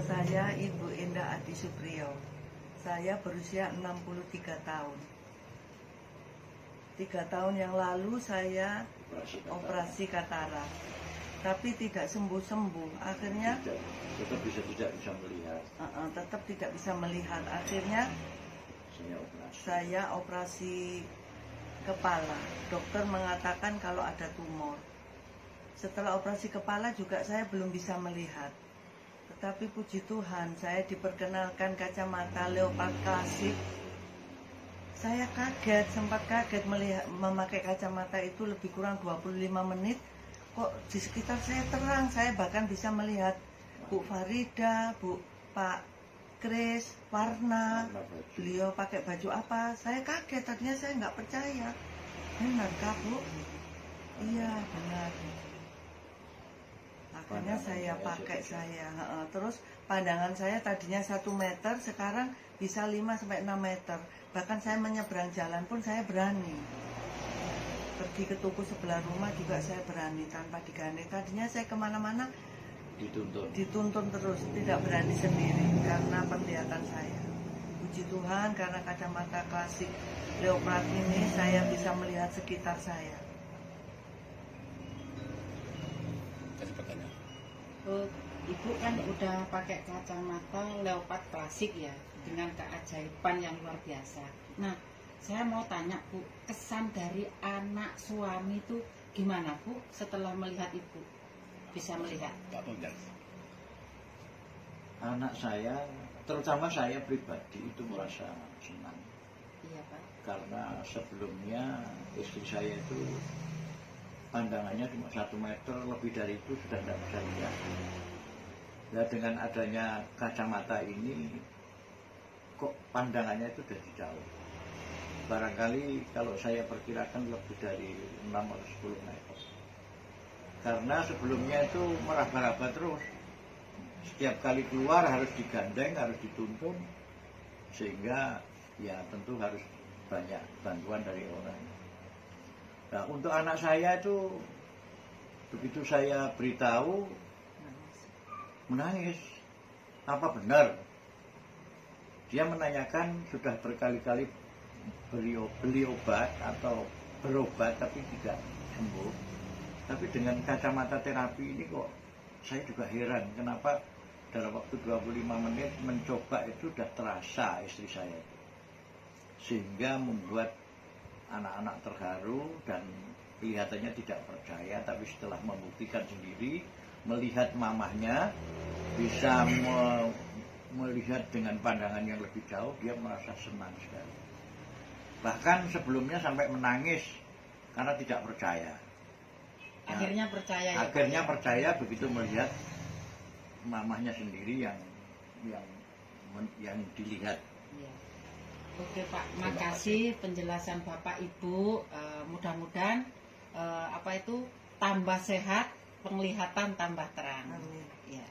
saya Ibu Indah Adi Supriyo. Saya berusia 63 tahun. 3 tahun yang lalu saya operasi katarak, tapi tidak sembuh-sembuh. Akhirnya tetap tidak bisa melihat. Tetap tidak bisa melihat. Akhirnya saya operasi kepala. Dokter mengatakan kalau ada tumor. Setelah operasi kepala juga saya belum bisa melihat. Tetapi puji Tuhan, saya diperkenalkan kacamata Leopard klasik. Saya kaget, sempat kaget memakai kacamata itu lebih kurang 25 menit. Kok di sekitar saya terang, saya bahkan bisa melihat Bu Farida, Pak Kris, Warna, beliau pakai baju apa. Saya kaget, tadinya saya nggak percaya. Benarkah Bu? Iya, benar. Akhirnya saya pakai terus pandangan saya tadinya 1 meter, sekarang bisa 5-6 meter. Bahkan saya menyeberang jalan pun saya berani. Pergi ke toko sebelah rumah juga saya berani tanpa digandeng. Tadinya saya kemana-mana dituntun terus, tidak berani sendiri karena penglihatan saya. Puji Tuhan, karena kacamata klasik Leopard ini saya bisa melihat sekitar saya. Ibu kan udah pakai kacamata Leopard klasik ya, dengan keajaiban yang luar biasa. Nah, saya mau tanya Bu, kesan dari anak suami itu gimana Bu setelah melihat Ibu bisa melihat? Anak saya, terutama saya pribadi itu merasa senang. Iya Pak. Karena sebelumnya istri saya itu pandangannya cuma 1 meter, lebih dari itu sudah tidak bisa lihat. Nah, dengan adanya kacamata ini, kok pandangannya itu dari jauh. Barangkali kalau saya perkirakan lebih dari 6 atau 10 meter. Karena sebelumnya itu meraba-raba terus. Setiap kali keluar harus digandeng, harus dituntun. Sehingga ya tentu harus banyak bantuan dari orang. Nah, untuk anak saya itu begitu saya beritahu menangis. Apa benar? Dia menanyakan sudah berkali-kali beli obat atau berobat tapi tidak sembuh. Tapi dengan kacamata terapi ini kok saya juga heran kenapa dalam waktu 25 menit mencoba itu sudah terasa istri saya. Sehingga membuat anak-anak terharu dan kelihatannya tidak percaya, tapi setelah membuktikan sendiri, melihat mamahnya bisa melihat dengan pandangan yang lebih jauh, dia merasa senang sekali. Bahkan sebelumnya sampai menangis karena tidak percaya. Akhirnya percaya ya? Akhirnya percaya begitu melihat mamahnya sendiri yang dilihat. Iya. Oke Pak, makasih penjelasan Bapak Ibu. Mudah-mudahan tambah sehat, penglihatan tambah terang. Amin. Ya.